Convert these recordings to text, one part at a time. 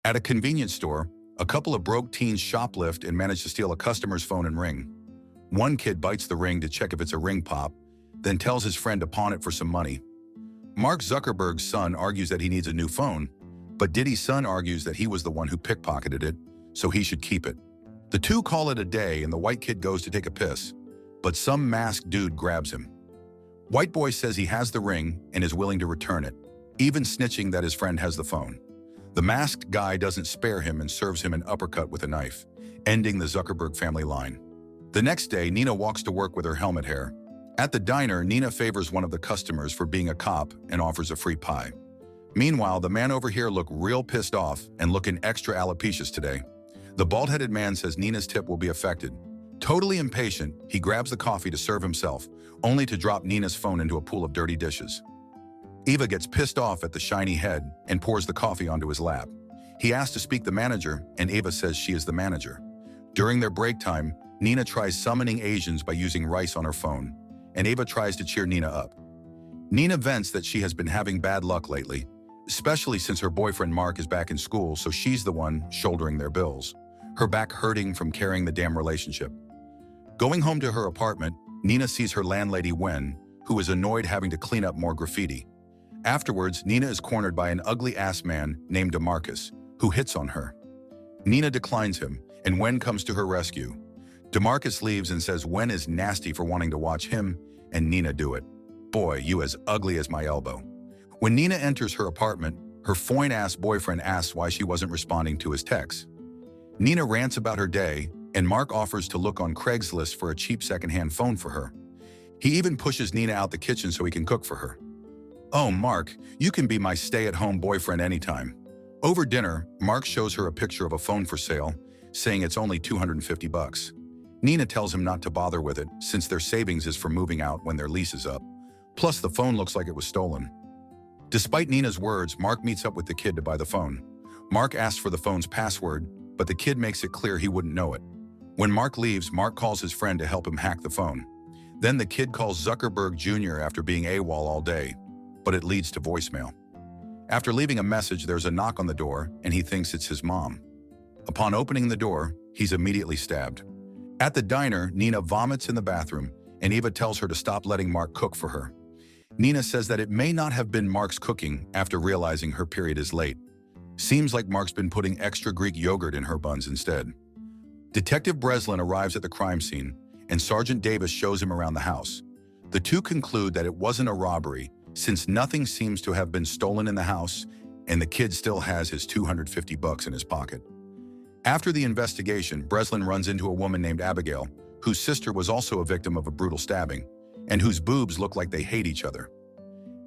At a convenience store, a couple of broke teens shoplift and manage to steal a customer's phone and ring. One kid bites the ring to check if it's a ring pop, then tells his friend to pawn it for some money. Mark Zuckerberg's son argues that he needs a new phone, but Diddy's son argues that he was the one who pickpocketed it, so he should keep it. The two call it a day and the white kid goes to take a piss, but some masked dude grabs him. White boy says he has the ring and is willing to return it, even snitching that his friend has the phone. The masked guy doesn't spare him and serves him an uppercut with a knife, ending the Zuckerberg family line. The next day, Nina walks to work with her helmet hair. At the diner, Nina favors one of the customers for being a cop and offers a free pie. Meanwhile, the man over here looked real pissed off and looking extra alopecia today. The bald-headed man says Nina's tip will be affected. Totally impatient, he grabs the coffee to serve himself, only to drop Nina's phone into a pool of dirty dishes. Eva gets pissed off at the shiny head and pours the coffee onto his lap. He asks to speak to the manager, and Eva says she is the manager. During their break time, Nina tries summoning Asians by using rice on her phone, and Eva tries to cheer Nina up. Nina vents that she has been having bad luck lately, especially since her boyfriend Mark is back in school, so she's the one shouldering their bills, her back hurting from carrying the damn relationship. Going home to her apartment, Nina sees her landlady Wen, who is annoyed having to clean up more graffiti. Afterwards, Nina is cornered by an ugly-ass man named DeMarcus, who hits on her. Nina declines him, and Wen comes to her rescue. DeMarcus leaves and says Wen is nasty for wanting to watch him, and Nina do it. Boy, you as ugly as my elbow. When Nina enters her apartment, her foine-ass boyfriend asks why she wasn't responding to his texts. Nina rants about her day, and Mark offers to look on Craigslist for a cheap secondhand phone for her. He even pushes Nina out the kitchen so he can cook for her. Oh, Mark, you can be my stay-at-home boyfriend anytime. Over dinner, Mark shows her a picture of a phone for sale, saying it's only $250. Nina tells him not to bother with it, since their savings is for moving out when their lease is up. Plus, the phone looks like it was stolen. Despite Nina's words, Mark meets up with the kid to buy the phone. Mark asks for the phone's password, but the kid makes it clear he wouldn't know it. When Mark leaves, Mark calls his friend to help him hack the phone. Then the kid calls Zuckerberg Jr. after being AWOL all day, but it leads to voicemail. After leaving a message, there's a knock on the door, and he thinks it's his mom. Upon opening the door, he's immediately stabbed. At the diner, Nina vomits in the bathroom, and Eva tells her to stop letting Mark cook for her. Nina says that it may not have been Mark's cooking after realizing her period is late. Seems like Mark's been putting extra Greek yogurt in her buns instead. Detective Breslin arrives at the crime scene, and Sergeant Davis shows him around the house. The two conclude that it wasn't a robbery, since nothing seems to have been stolen in the house, and the kid still has his $250 in his pocket. After the investigation, Breslin runs into a woman named Abigail, whose sister was also a victim of a brutal stabbing, and whose boobs look like they hate each other.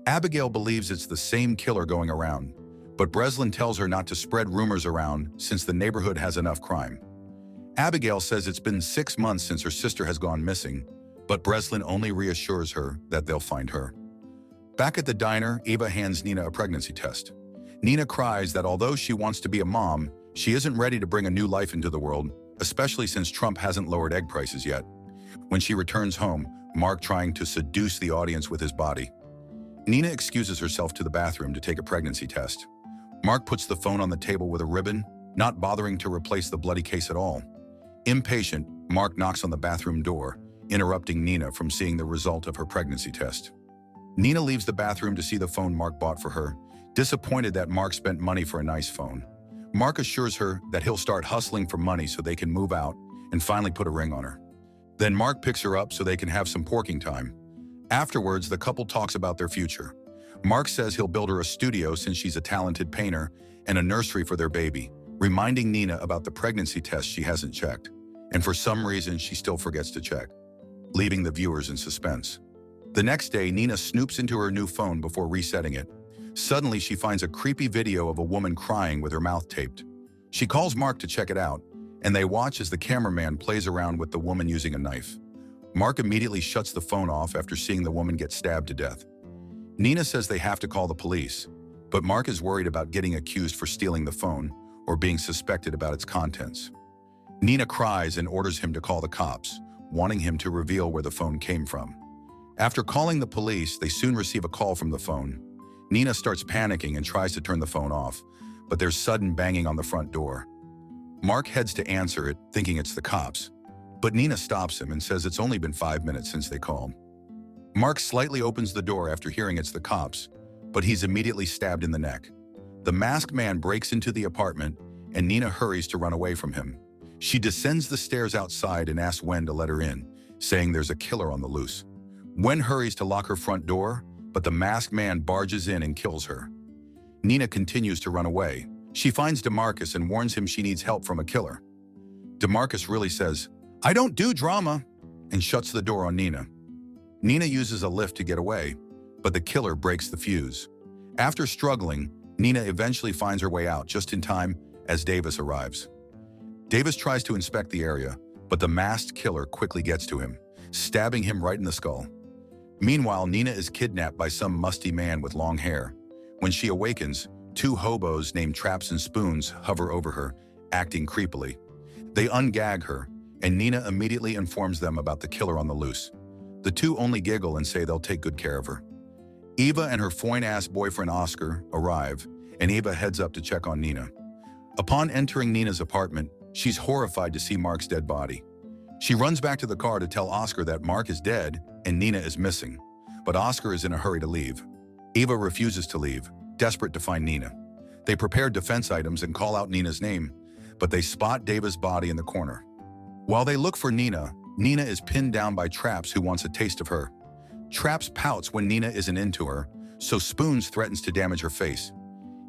Abigail believes it's the same killer going around, but Breslin tells her not to spread rumors around since the neighborhood has enough crime. Abigail says it's been 6 months since her sister has gone missing, but Breslin only reassures her that they'll find her. Back at the diner, Eva hands Nina a pregnancy test. Nina cries that although she wants to be a mom, she isn't ready to bring a new life into the world, especially since Trump hasn't lowered egg prices yet. When she returns home, Mark trying to seduce the audience with his body. Nina excuses herself to the bathroom to take a pregnancy test. Mark puts the phone on the table with a ribbon, not bothering to replace the bloody case at all. Impatient, Mark knocks on the bathroom door, interrupting Nina from seeing the result of her pregnancy test. Nina leaves the bathroom to see the phone Mark bought for her, disappointed that Mark spent money for a nice phone. Mark assures her that he'll start hustling for money so they can move out and finally put a ring on her. Then Mark picks her up so they can have some porking time. Afterwards, the couple talks about their future. Mark says he'll build her a studio since she's a talented painter and a nursery for their baby, reminding Nina about the pregnancy test she hasn't checked. And for some reason, she still forgets to check, leaving the viewers in suspense. The next day, Nina snoops into her new phone before resetting it. Suddenly, she finds a creepy video of a woman crying with her mouth taped. She calls Mark to check it out, and they watch as the cameraman plays around with the woman using a knife. Mark immediately shuts the phone off after seeing the woman get stabbed to death. Nina says they have to call the police, but Mark is worried about getting accused for stealing the phone or being suspected about its contents. Nina cries and orders him to call the cops, wanting him to reveal where the phone came from. After calling the police, they soon receive a call from the phone. Nina starts panicking and tries to turn the phone off, but there's sudden banging on the front door. Mark heads to answer it, thinking it's the cops, but Nina stops him and says it's only been 5 minutes since they called. Mark slightly opens the door after hearing it's the cops, but he's immediately stabbed in the neck. The masked man breaks into the apartment, and Nina hurries to run away from him. She descends the stairs outside and asks Wen to let her in, saying there's a killer on the loose. Wen hurries to lock her front door, but the masked man barges in and kills her. Nina continues to run away. She finds DeMarcus and warns him she needs help from a killer. DeMarcus really says, "I don't do drama," and shuts the door on Nina. Nina uses a lift to get away, but the killer breaks the fuse. After struggling, Nina eventually finds her way out just in time as Davis arrives. Davis tries to inspect the area, but the masked killer quickly gets to him, stabbing him right in the skull. Meanwhile, Nina is kidnapped by some musty man with long hair. When she awakens, 2 hobos named Traps and Spoons hover over her, acting creepily. They ungag her, and Nina immediately informs them about the killer on the loose. The 2 only giggle and say they'll take good care of her. Eva and her foin-ass boyfriend Oscar arrive, and Eva heads up to check on Nina. Upon entering Nina's apartment, she's horrified to see Mark's dead body. She runs back to the car to tell Oscar that Mark is dead and Nina is missing, but Oscar is in a hurry to leave. Eva refuses to leave, desperate to find Nina. They prepare defense items and call out Nina's name, but they spot Davis' body in the corner. While they look for Nina, Nina is pinned down by Traps, who wants a taste of her. Traps pouts when Nina isn't into her, so Spoons threatens to damage her face.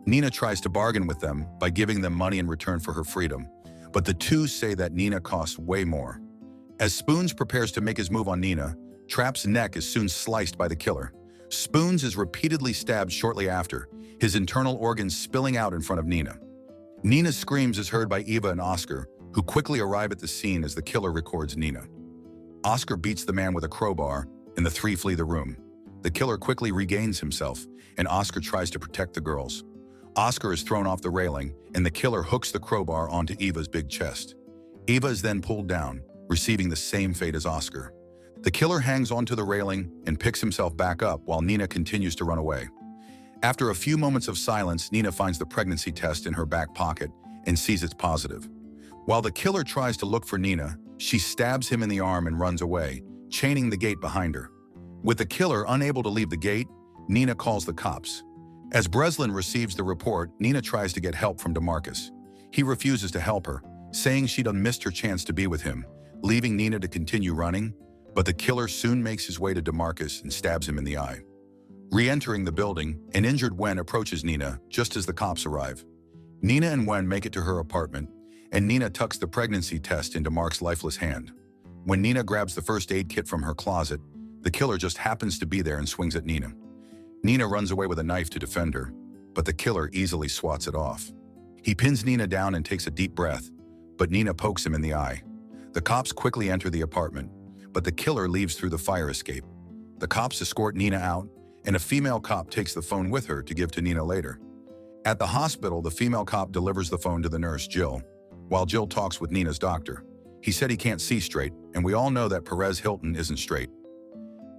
Nina tries to bargain with them by giving them money in return for her freedom, but the 2 say that Nina costs way more. As Spoons prepares to make his move on Nina, Traps' neck is soon sliced by the killer. Spoons is repeatedly stabbed shortly after, his internal organs spilling out in front of Nina. Nina's screams is heard by Eva and Oscar, who quickly arrive at the scene as the killer records Nina. Oscar beats the man with a crowbar, and the 3 flee the room. The killer quickly regains himself, and Oscar tries to protect the girls. Oscar is thrown off the railing, and the killer hooks the crowbar onto Eva's big chest. Eva is then pulled down, receiving the same fate as Oscar. The killer hangs onto the railing and picks himself back up while Nina continues to run away. After a few moments of silence, Nina finds the pregnancy test in her back pocket and sees it's positive. While the killer tries to look for Nina, she stabs him in the arm and runs away, chaining the gate behind her. With the killer unable to leave the gate, Nina calls the cops. As Breslin receives the report, Nina tries to get help from DeMarcus. He refuses to help her, saying she'd missed her chance to be with him, leaving Nina to continue running, but the killer soon makes his way to DeMarcus and stabs him in the eye. Re-entering the building, an injured Wen approaches Nina just as the cops arrive. Nina and Wen make it to her apartment, and Nina tucks the pregnancy test into Mark's lifeless hand. When Nina grabs the first aid kit from her closet, the killer just happens to be there and swings at Nina. Nina runs away with a knife to defend her, but the killer easily swats it off. He pins Nina down and takes a deep breath, but Nina pokes him in the eye. The cops quickly enter the apartment, but the killer leaves through the fire escape. The cops escort Nina out, and a female cop takes the phone with her to give to Nina later. At the hospital, the female cop delivers the phone to the nurse, Jill, while Jill talks with Nina's doctor. He said he can't see straight, and we all know that Perez Hilton isn't straight.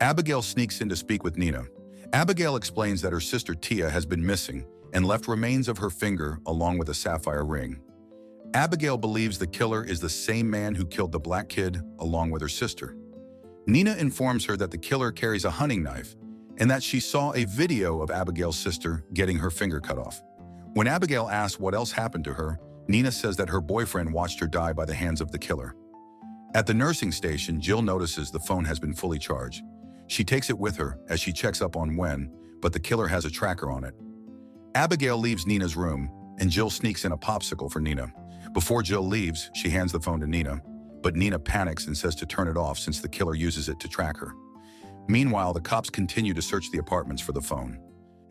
Abigail sneaks in to speak with Nina. Abigail explains that her sister Tia has been missing and left remains of her finger along with a sapphire ring. Abigail believes the killer is the same man who killed the black kid along with her sister. Nina informs her that the killer carries a hunting knife and that she saw a video of Abigail's sister getting her finger cut off. When Abigail asks what else happened to her, Nina says that her boyfriend watched her die by the hands of the killer. At the nursing station, Jill notices the phone has been fully charged. She takes it with her as she checks up on Wen, but the killer has a tracker on it. Abigail leaves Nina's room, and Jill sneaks in a popsicle for Nina. Before Jill leaves, she hands the phone to Nina, but Nina panics and says to turn it off since the killer uses it to track her. Meanwhile, the cops continue to search the apartments for the phone.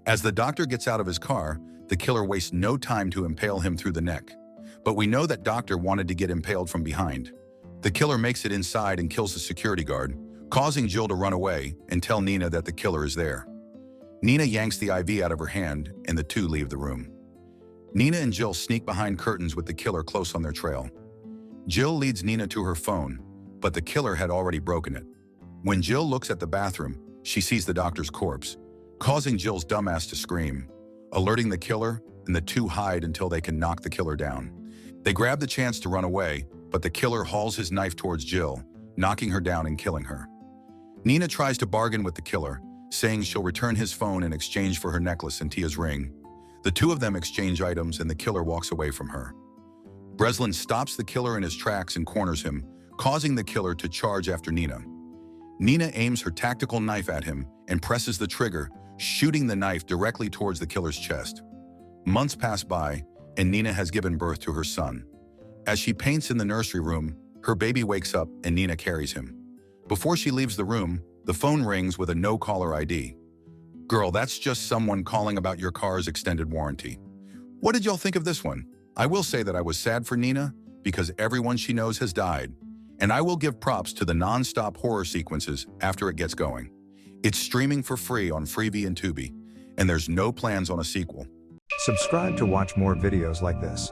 As the doctor gets out of his car, the killer wastes no time to impale him through the neck. But we know that doctor wanted to get impaled from behind. The killer makes it inside and kills the security guard, causing Jill to run away and tell Nina that the killer is there. Nina yanks the IV out of her hand, and the two leave the room. Nina and Jill sneak behind curtains with the killer close on their trail. Jill leads Nina to her phone, but the killer had already broken it. When Jill looks at the bathroom, she sees the doctor's corpse, causing Jill's dumbass to scream. Alerting the killer, and the two hide until they can knock the killer down. They grab the chance to run away, but the killer hauls his knife towards Jill, knocking her down and killing her. Nina tries to bargain with the killer, saying she'll return his phone in exchange for her necklace and Tia's ring. The two of them exchange items and the killer walks away from her. Breslin stops the killer in his tracks and corners him, causing the killer to charge after Nina. Nina aims her tactical knife at him and presses the trigger, shooting the knife directly towards the killer's chest. Months pass by, and Nina has given birth to her son. As she paints in the nursery room, her baby wakes up and Nina carries him. Before she leaves the room, the phone rings with a no-caller ID. "Girl, that's just someone calling about your car's extended warranty." What did y'all think of this one? I will say that I was sad for Nina because everyone she knows has died, and I will give props to the non-stop horror sequences after it gets going. It's streaming for free on Freevee and Tubi, and there's no plans on a sequel. Subscribe to watch more videos like this.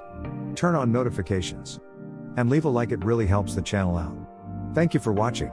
Turn on notifications. And leave a like, it really helps the channel out. Thank you for watching.